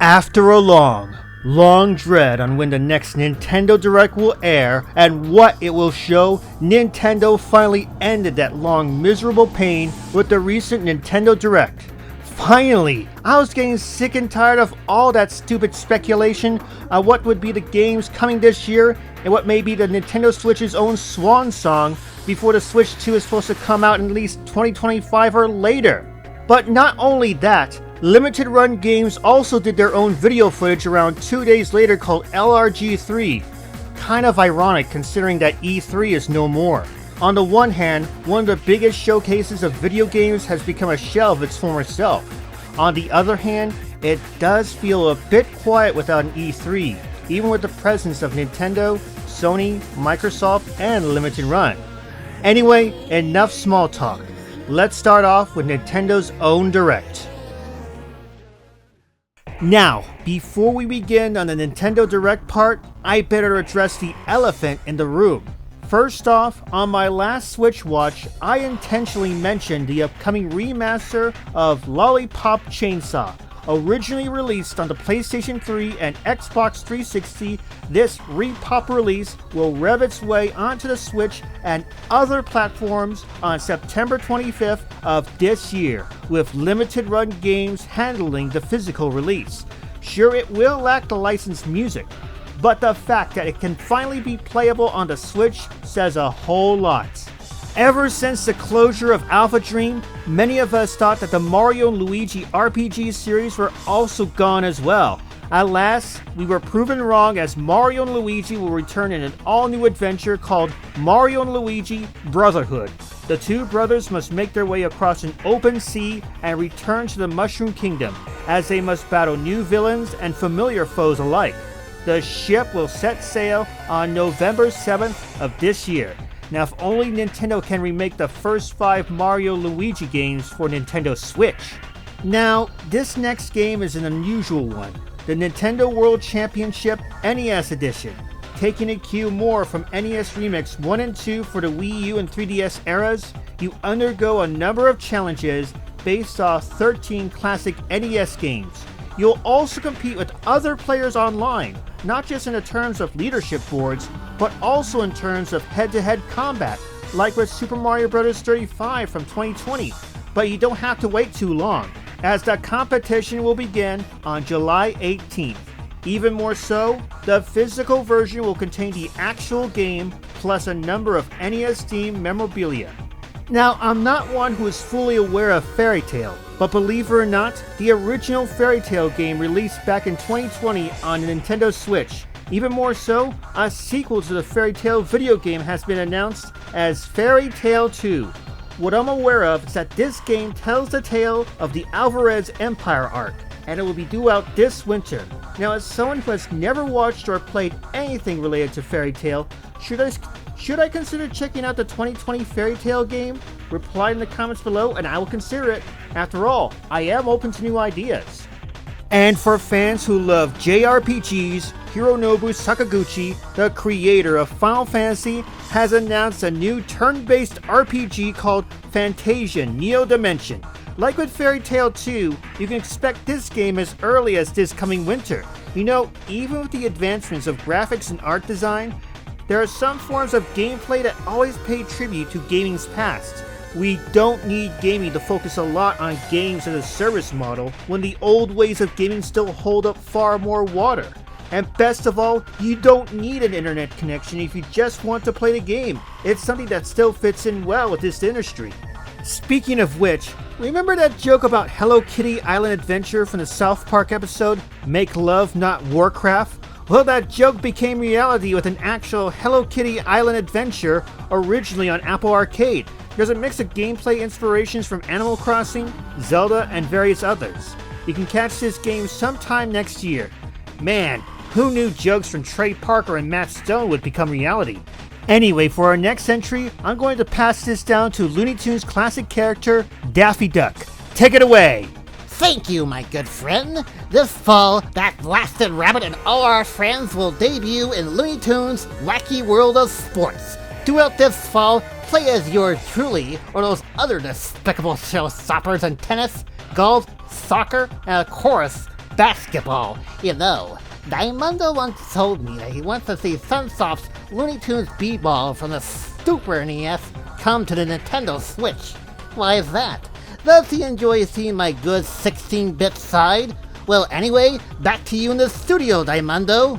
After a long dread on when the next Nintendo Direct will air and what it will show, Nintendo finally ended that long miserable pain with the recent Nintendo Direct. Finally! I was getting sick and tired of all that stupid speculation on what would be the games coming this year and what may be the Nintendo Switch's own swan song before the Switch 2 is supposed to come out in at least 2025 or later. But not only that, Limited Run Games also did their own video footage around 2 days later called LRG3. Kind of ironic considering that E3 is no more. On the one hand, one of the biggest showcases of video games has become a shell of its former self. On the other hand, it does feel a bit quiet without an E3, even with the presence of Nintendo, Sony, Microsoft, and Limited Run. Anyway, enough small talk. Let's start off with Nintendo's own Direct. Now, before we begin on the Nintendo Direct part, I better address the elephant in the room. First off, on my last Switch watch, I intentionally mentioned the upcoming remaster of Lollipop Chainsaw. Originally released on the PlayStation 3 and Xbox 360, this repop release will rev its way onto the Switch and other platforms on September 25th of this year, with Limited Run Games handling the physical release. Sure, it will lack the licensed music, but the fact that it can finally be playable on the Switch says a whole lot. Ever since the closure of Alpha Dream, many of us thought that the Mario & Luigi RPG series were also gone as well. Alas, we were proven wrong as Mario & Luigi will return in an all-new adventure called Mario & Luigi Brotherhood. The two brothers must make their way across an open sea and return to the Mushroom Kingdom, as they must battle new villains and familiar foes alike. The ship will set sail on November 7th of this year. Now, if only Nintendo can remake the first 5 Mario Luigi games for Nintendo Switch. Now, this next game is an unusual one, the Nintendo World Championship NES Edition. Taking a cue more from NES Remix 1 and 2 for the Wii U and 3DS eras, you undergo a number of challenges based off 13 classic NES games. You'll also compete with other players online, not just in the terms of leadership boards, but also in terms of head-to-head combat, like with Super Mario Bros. 35 from 2020. But you don't have to wait too long, as the competition will begin on July 18th. Even more so, the physical version will contain the actual game, plus a number of NES-themed memorabilia. Now, I'm not one who is fully aware of Fairy Tail, but believe it or not, the original Fairy Tail game released back in 2020 on the Nintendo Switch. Even more so, a sequel to the Fairy Tail video game has been announced as Fairy Tail 2. What I'm aware of is that this game tells the tale of the Alvarez Empire arc, and it will be due out this winter. Now, as someone who has never watched or played anything related to Fairy Tail, should I consider checking out the 2020 Fairy Tail game? Reply in the comments below and I will consider it. After all, I am open to new ideas. And for fans who love JRPGs, Hironobu Sakaguchi, the creator of Final Fantasy, has announced a new turn-based RPG called Fantasia Neo Dimension. Like with Fairy Tail 2, you can expect this game as early as this coming winter. You know, even with the advancements of graphics and art design, there are some forms of gameplay that always pay tribute to gaming's past. We don't need gaming to focus a lot on games as a service model when the old ways of gaming still hold up far more water. And best of all, you don't need an internet connection if you just want to play the game. It's something that still fits in well with this industry. Speaking of which, remember that joke about Hello Kitty Island Adventure from the South Park episode, Make Love Not Warcraft? Well, that joke became reality with an actual Hello Kitty Island Adventure originally on Apple Arcade. There's a mix of gameplay inspirations from Animal Crossing, Zelda, and various others. You can catch this game sometime next year. Man, who knew jokes from Trey Parker and Matt Stone would become reality? Anyway, for our next entry, I'm going to pass this down to Looney Tunes classic character, Daffy Duck. Take it away! Thank you, my good friend. This fall, that blasted rabbit and all our friends will debut in Looney Tunes' Wacky World of Sports. Throughout this fall, play as yours truly, or those other despicable showstoppers in tennis, golf, soccer, and of course, basketball. You know, Daimando once told me that he wants to see Sunsoft's Looney Tunes B-Ball from the Super NES come to the Nintendo Switch. Why is that? Does he enjoy seeing my good 16-bit side? Well, anyway, back to you in the studio, Daimando.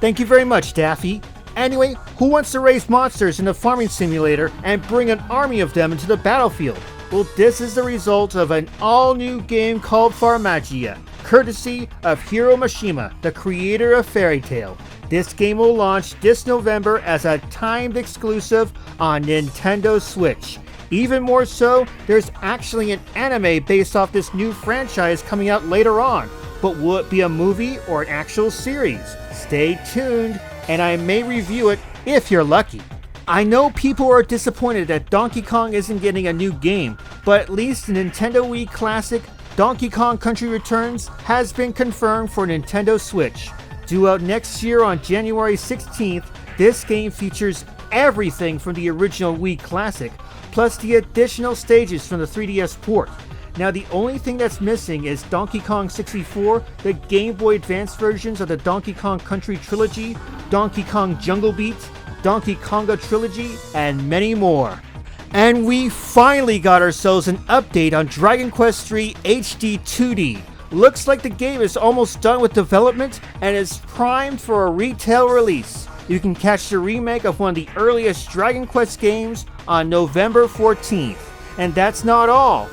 Thank you very much, Daffy. Anyway, who wants to raise monsters in a farming simulator and bring an army of them into the battlefield? Well, this is the result of an all-new game called Farmagia, courtesy of Hiro Mashima, the creator of Fairy Tail. This game will launch this November as a timed exclusive on Nintendo Switch. Even more so, there's actually an anime based off this new franchise coming out later on. But will it be a movie or an actual series? Stay tuned, and I may review it if you're lucky. I know people are disappointed that Donkey Kong isn't getting a new game, but at least the Nintendo Wii classic Donkey Kong Country Returns has been confirmed for Nintendo Switch. Due out next year on January 16th, this game features everything from the original Wii classic, plus the additional stages from the 3DS port. Now the only thing that's missing is Donkey Kong 64, the Game Boy Advance versions of the Donkey Kong Country Trilogy, Donkey Kong Jungle Beat, Donkey Konga Trilogy, and many more. And we finally got ourselves an update on Dragon Quest III HD 2D. Looks like the game is almost done with development and is primed for a retail release. You can catch the remake of one of the earliest Dragon Quest games on November 14th. And that's not all.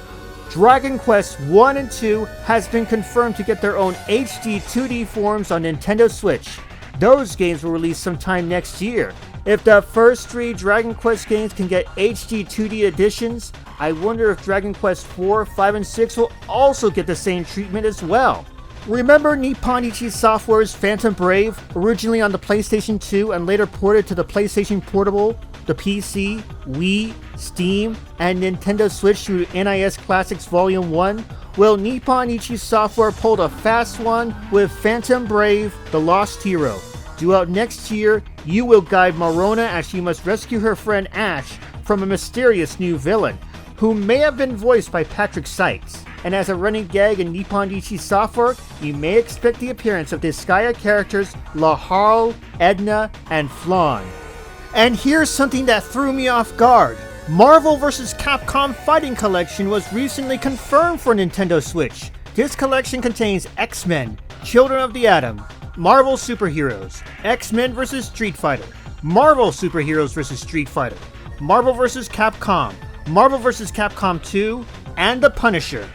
Dragon Quest 1 and 2 has been confirmed to get their own HD 2D forms on Nintendo Switch. Those games will release sometime next year. If the first 3 Dragon Quest games can get HD 2D editions, I wonder if Dragon Quest 4, 5, and 6 will also get the same treatment as well. Remember Nippon Ichi Software's Phantom Brave, originally on the PlayStation 2 and later ported to the PlayStation Portable, the PC, Wii, Steam, and Nintendo Switch through NIS Classics Volume 1? Well, Nippon Ichi Software pulled a fast one with Phantom Brave, The Lost Hero. Due out next year, you will guide Marona as she must rescue her friend Ash from a mysterious new villain, who may have been voiced by Patrick Sykes. And as a running gag in Nippon Ichi Software, you may expect the appearance of Disgaea characters Laharl, Edna, and Flan. And here's something that threw me off guard. Marvel vs. Capcom Fighting Collection was recently confirmed for Nintendo Switch. This collection contains X-Men, Children of the Atom, Marvel Superheroes, X-Men vs. Street Fighter, Marvel Superheroes vs. Street Fighter, Marvel vs. Capcom, Marvel vs. Capcom 2, and The Punisher.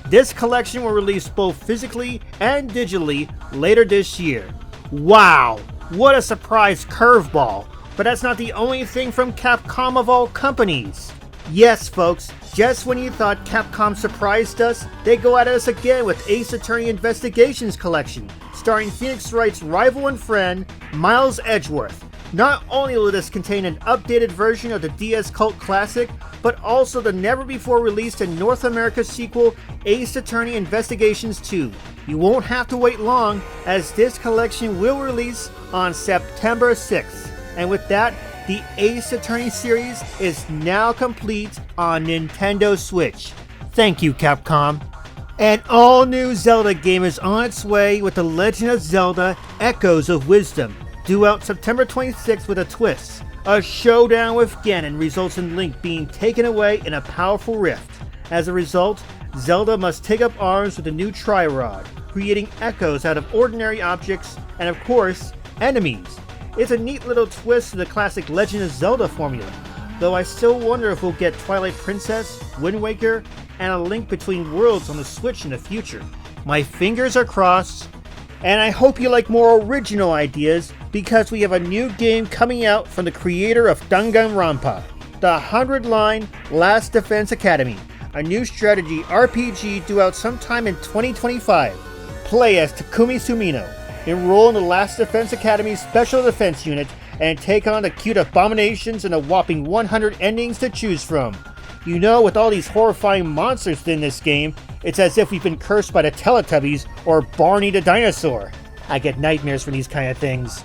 This collection will release both physically and digitally later this year. Wow, what a surprise curveball! But that's not the only thing from Capcom of all companies. Yes, folks, just when you thought Capcom surprised us, they go at us again with Ace Attorney Investigations Collection, starring Phoenix Wright's rival and friend, Miles Edgeworth. Not only will this contain an updated version of the DS cult classic, but also the never-before-released in North America sequel, Ace Attorney Investigations 2. You won't have to wait long, as this collection will release on September 6th. And with that, the Ace Attorney series is now complete on Nintendo Switch. Thank you, Capcom. An all-new Zelda game is on its way with The Legend of Zelda Echoes of Wisdom, due out September 26th with a twist. A showdown with Ganon results in Link being taken away in a powerful rift. As a result, Zelda must take up arms with the new Tri-Rod, creating echoes out of ordinary objects and, of course, enemies. It's a neat little twist to the classic Legend of Zelda formula, though I still wonder if we'll get Twilight Princess, Wind Waker, and a Link Between Worlds on the Switch in the future. My fingers are crossed, and I hope you like more original ideas, because we have a new game coming out from the creator of Danganronpa, the 100-line Last Defense Academy, a new strategy RPG due out sometime in 2025. Play as Takumi Sumino. Enroll in the Last Defense Academy's Special Defense Unit and take on the cute abominations and a whopping 100 endings to choose from. You know, with all these horrifying monsters in this game, it's as if we've been cursed by the Teletubbies or Barney the dinosaur. I get nightmares for these kind of things.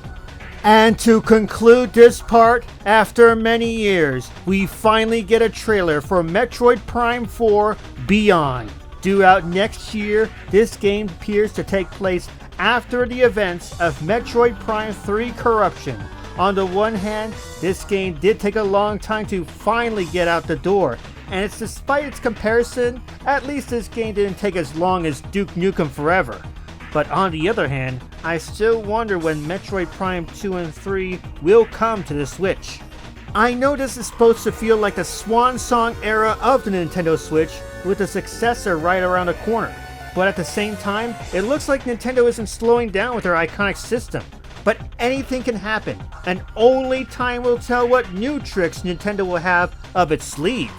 And to conclude this part, after many years, we finally get a trailer for Metroid Prime 4 Beyond. Due out next year, this game appears to take place after the events of Metroid Prime 3 Corruption. On the one hand, this game did take a long time to finally get out the door, and despite its comparison, at least this game didn't take as long as Duke Nukem Forever. But on the other hand, I still wonder when Metroid Prime 2 and 3 will come to the Switch. I know this is supposed to feel like the swan song era of the Nintendo Switch, with the successor right around the corner. But at the same time, it looks like Nintendo isn't slowing down with their iconic system. But anything can happen, and only time will tell what new tricks Nintendo will have up its sleeve.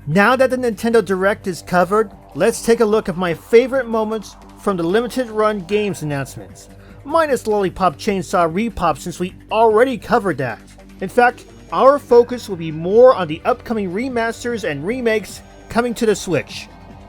Now that the Nintendo Direct is covered, let's take a look at my favorite moments from the limited run games announcements. Minus Lollipop Chainsaw Repop, since we already covered that. In fact, our focus will be more on the upcoming remasters and remakes coming to the Switch.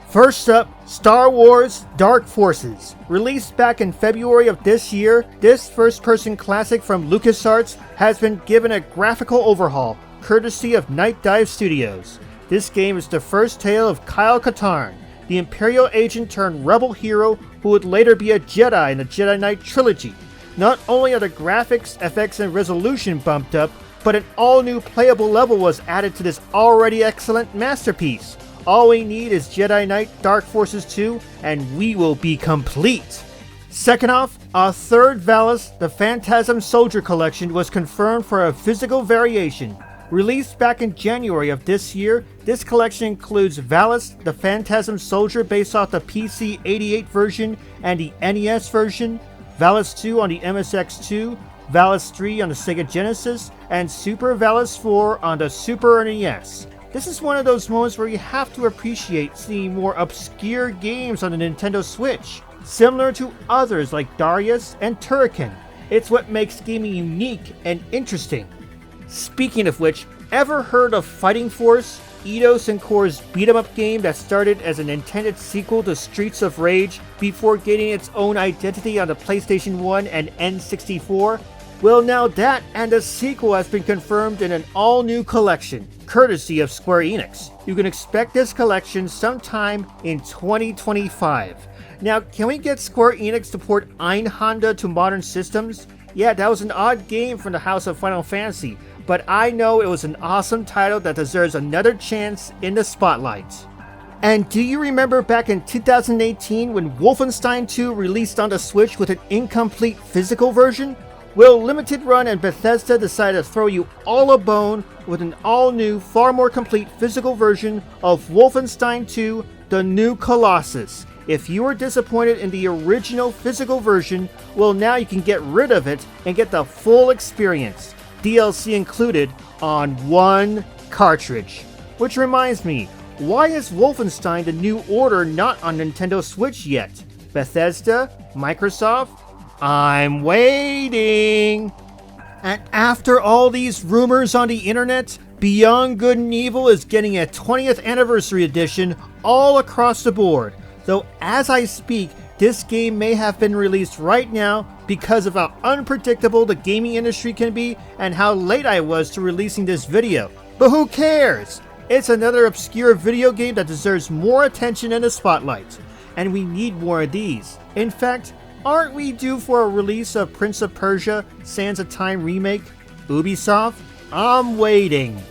First up, Star Wars Dark Forces. Released back in February of this year, this first-person classic from LucasArts has been given a graphical overhaul, courtesy of Night Dive Studios. This game is the first tale of Kyle Katarn, the Imperial agent turned rebel hero who would later be a Jedi in the Jedi Knight trilogy. Not only are the graphics, effects, and resolution bumped up, but an all-new playable level was added to this already excellent masterpiece. All we need is Jedi Knight Dark Forces 2, and we will be complete. Second off, our third Valis, the Phantasm Soldier Collection, was confirmed for a physical variation. Released back in January of this year, this collection includes Valis, the Phantasm Soldier based off the PC 88 version and the NES version, Valis 2 on the MSX2, Valis 3 on the Sega Genesis, and Super Valis 4 on the Super NES. This is one of those moments where you have to appreciate seeing more obscure games on the Nintendo Switch, similar to others like Darius and Turrican. It's what makes gaming unique and interesting. Speaking of which, ever heard of Fighting Force? Eidos and Core's beat-em-up game that started as an intended sequel to Streets of Rage before gaining its own identity on the PlayStation 1 and N64? Well, now that and a sequel has been confirmed in an all-new collection, courtesy of Square Enix. You can expect this collection sometime in 2025. Now, can we get Square Enix to port Ein Honda to modern systems? Yeah, that was an odd game from the House of Final Fantasy, but I know it was an awesome title that deserves another chance in the spotlight. And do you remember back in 2018 when Wolfenstein 2 released on the Switch with an incomplete physical version? Well, Limited Run and Bethesda decided to throw you all a bone with an all-new, far more complete physical version of Wolfenstein 2: The New Colossus. If you were disappointed in the original physical version, well, now you can get rid of it and get the full experience, DLC included, on one cartridge. Which reminds me, why is Wolfenstein: The New Order not on Nintendo Switch yet? Bethesda? Microsoft? I'm waiting! And after all these rumors on the internet, Beyond Good and Evil is getting a 20th anniversary edition all across the board. Though as I speak, this game may have been released right now because of how unpredictable the gaming industry can be and how late I was to releasing this video. But who cares? It's another obscure video game that deserves more attention in the spotlight. And we need more of these. In fact, aren't we due for a release of Prince of Persia: Sands of Time remake? Ubisoft? I'm waiting.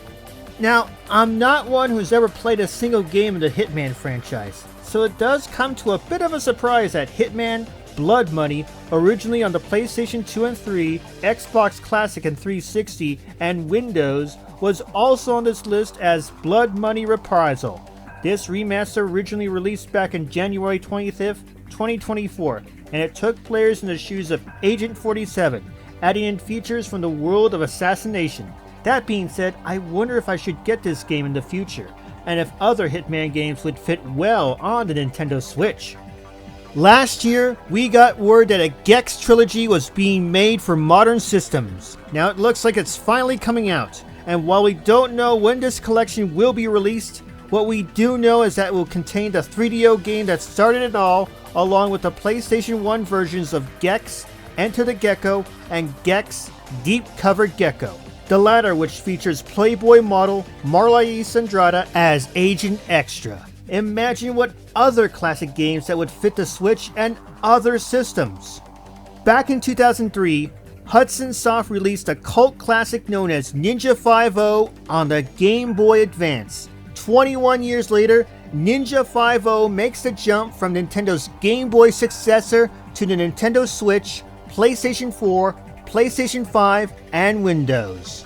Now, I'm not one who's ever played a single game in the Hitman franchise, so it does come to a bit of a surprise that Hitman: Blood Money, originally on the PlayStation 2 and 3, Xbox Classic and 360, and Windows, was also on this list as Blood Money Reprisal. This remaster originally released back in January 25th, 2024, and it took players in the shoes of Agent 47, adding in features from the world of assassination. That being said, I wonder if I should get this game in the future, and if other Hitman games would fit well on the Nintendo Switch. Last year, we got word that a Gex trilogy was being made for modern systems. Now it looks like it's finally coming out, and while we don't know when this collection will be released, what we do know is that it will contain the 3DO game that started it all, along with the PlayStation 1 versions of Gex, Enter the Gecko, and Gex Deep Covered Gecko. The latter which features Playboy model Marley Andrade as Agent Extra. Imagine what other classic games that would fit the Switch and other systems. Back in 2003, Hudson Soft released a cult classic known as Ninja 5-0 on the Game Boy Advance. 21 years later, Ninja 5-0 makes the jump from Nintendo's Game Boy successor to the Nintendo Switch, PlayStation 4, PlayStation 5, and Windows.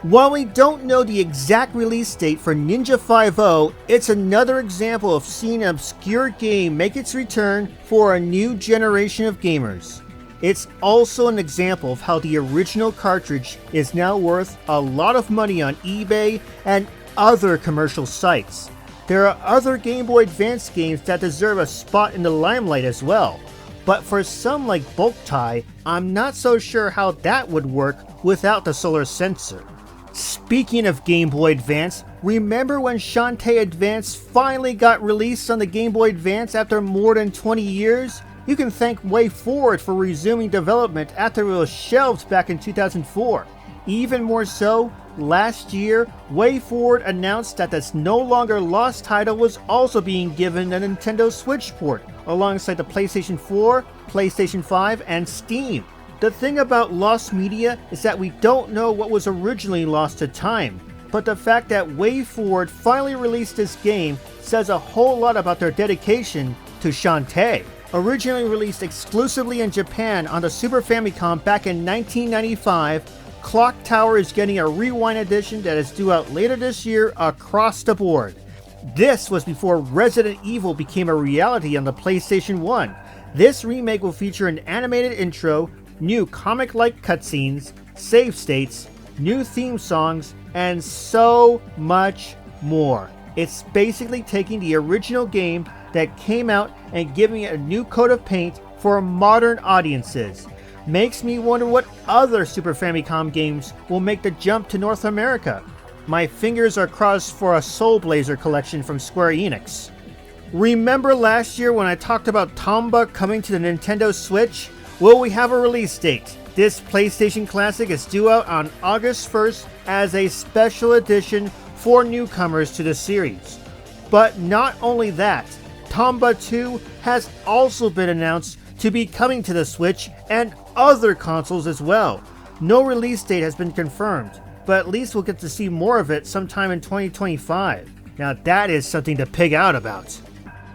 While we don't know the exact release date for Ninja 5-0, it's another example of seeing an obscure game make its return for a new generation of gamers. It's also an example of how the original cartridge is now worth a lot of money on eBay and other commercial sites. There are other Game Boy Advance games that deserve a spot in the limelight as well, but for some like Bulk Tie, I'm not so sure how that would work without the solar sensor. Speaking of Game Boy Advance, remember when Shantae Advance finally got released on the Game Boy Advance after more than 20 years? You can thank WayForward for resuming development after it was shelved back in 2004. Even more so, last year, WayForward announced that this no longer lost title was also being given a Nintendo Switch port, alongside the PlayStation 4, PlayStation 5, and Steam. The thing about lost media is that we don't know what was originally lost to time, but the fact that WayForward finally released this game says a whole lot about their dedication to Shantae. Originally released exclusively in Japan on the Super Famicom back in 1995, Clock Tower is getting a rewind edition that is due out later this year across the board. This was before Resident Evil became a reality on the PlayStation 1. This remake will feature an animated intro, new comic-like cutscenes, save states, new theme songs, and so much more. It's basically taking the original game that came out and giving it a new coat of paint for modern audiences. Makes me wonder what other Super Famicom games will make the jump to North America. My fingers are crossed for a Soul Blazer collection from Square Enix. Remember last year when I talked about Tomba coming to the Nintendo Switch? Well, we have a release date. This PlayStation Classic is due out on August 1st as a special edition for newcomers to the series. But not only that, Tomba 2 has also been announced to be coming to the Switch and other consoles as well. No release date has been confirmed, but at least we'll get to see more of it sometime in 2025. Now that is something to pig out about.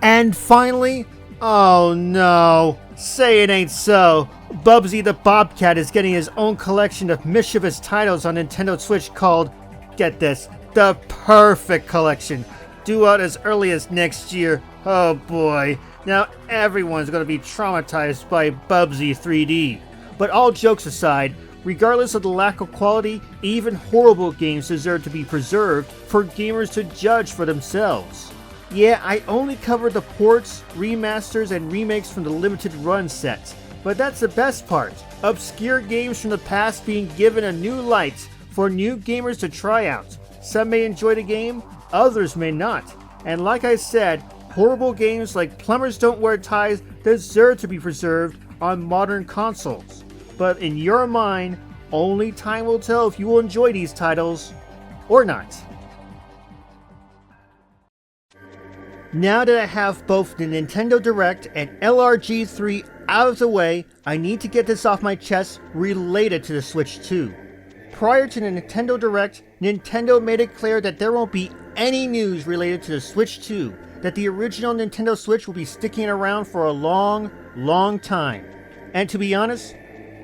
And finally, oh no, say it ain't so, Bubsy the Bobcat is getting his own collection of mischievous titles on Nintendo Switch called, get this, the Perfect Collection, due out as early as next year. Oh boy, now everyone's going to be traumatized by Bubsy 3D. But all jokes aside, regardless of the lack of quality, even horrible games deserve to be preserved for gamers to judge for themselves. Yeah, I only covered the ports, remasters, and remakes from the limited run sets, but that's the best part. Obscure games from the past being given a new light for new gamers to try out. Some may enjoy the game, others may not. And like I said, horrible games like Plumbers Don't Wear Ties deserve to be preserved on modern consoles. But in your mind, only time will tell if you will enjoy these titles or not. Now that I have both the Nintendo Direct and LRG3 out of the way, I need to get this off my chest related to the Switch 2. Prior to the Nintendo Direct, Nintendo made it clear that there won't be any news related to the Switch 2, that the original Nintendo Switch will be sticking around for a long, long time. And to be honest,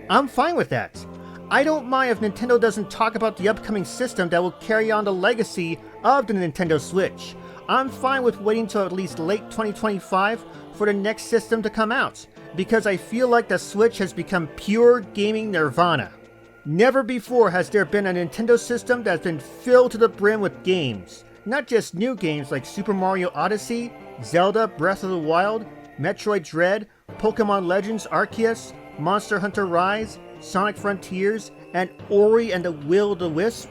I'm fine with that. I don't mind if Nintendo doesn't talk about the upcoming system that will carry on the legacy of the Nintendo Switch. I'm fine with waiting till at least late 2025 for the next system to come out, because I feel like the Switch has become pure gaming nirvana. Never before has there been a Nintendo system that's been filled to the brim with games. Not just new games like Super Mario Odyssey, Zelda Breath of the Wild, Metroid Dread, Pokemon Legends Arceus, Monster Hunter Rise, Sonic Frontiers, and Ori and the Will of the Wisp,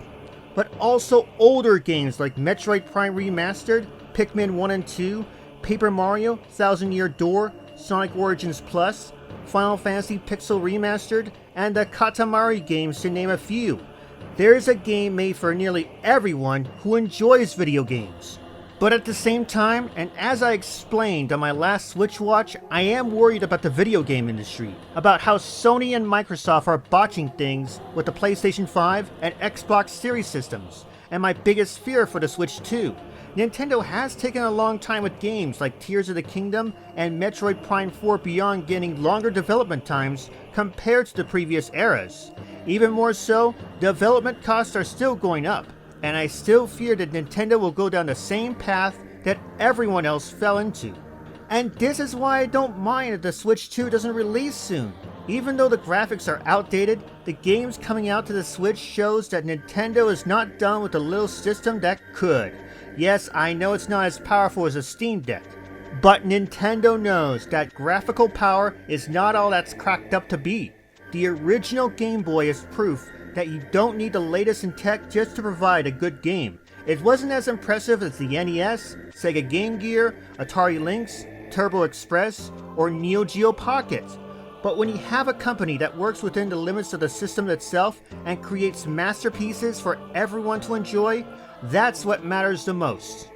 but also older games like Metroid Prime Remastered, Pikmin 1 and 2, Paper Mario, Thousand Year Door, Sonic Origins Plus, Final Fantasy Pixel Remastered, and the Katamari games to name a few. There's a game made for nearly everyone who enjoys video games. But at the same time, and as I explained on my last Switch watch, I am worried about the video game industry, about how Sony and Microsoft are botching things with the PlayStation 5 and Xbox Series systems, and my biggest fear for the Switch 2. Nintendo has taken a long time with games like Tears of the Kingdom and Metroid Prime 4 Beyond getting longer development times compared to the previous eras. Even more so, development costs are still going up, and I still fear that Nintendo will go down the same path that everyone else fell into. And this is why I don't mind if the Switch 2 doesn't release soon. Even though the graphics are outdated, the games coming out to the Switch shows that Nintendo is not done with the little system that could. Yes, I know it's not as powerful as a Steam Deck, but Nintendo knows that graphical power is not all that's cracked up to be. The original Game Boy is proof that you don't need the latest in tech just to provide a good game. It wasn't as impressive as the NES, Sega Game Gear, Atari Lynx, Turbo Express, or Neo Geo Pocket. But when you have a company that works within the limits of the system itself and creates masterpieces for everyone to enjoy, that's what matters the most.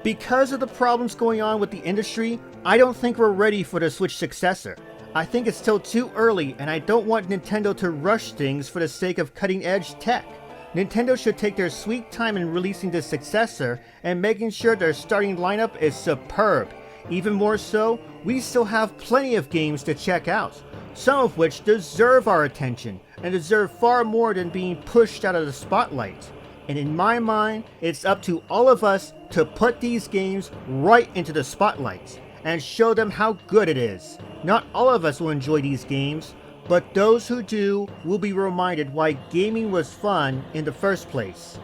Because of the problems going on with the industry, I don't think we're ready for the Switch successor. I think it's still too early, and I don't want Nintendo to rush things for the sake of cutting-edge tech. Nintendo should take their sweet time in releasing the successor and making sure their starting lineup is superb. Even more so, we still have plenty of games to check out, some of which deserve our attention and deserve far more than being pushed out of the spotlight. And in my mind, it's up to all of us to put these games right into the spotlight and show them how good it is. Not all of us will enjoy these games, but those who do will be reminded why gaming was fun in the first place.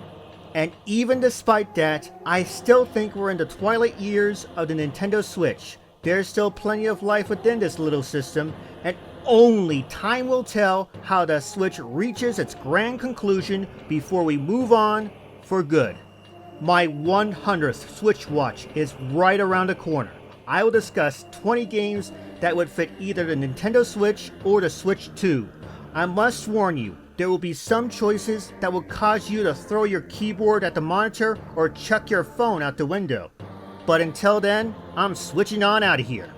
And even despite that, I still think we're in the twilight years of the Nintendo Switch. There's still plenty of life within this little system, and only time will tell how the Switch reaches its grand conclusion before we move on for good. My 100th Switch watch is right around the corner. I will discuss 20 games that would fit either the Nintendo Switch or the Switch 2. I must warn you, there will be some choices that will cause you to throw your keyboard at the monitor or chuck your phone out the window. But until then, I'm switching on out of here.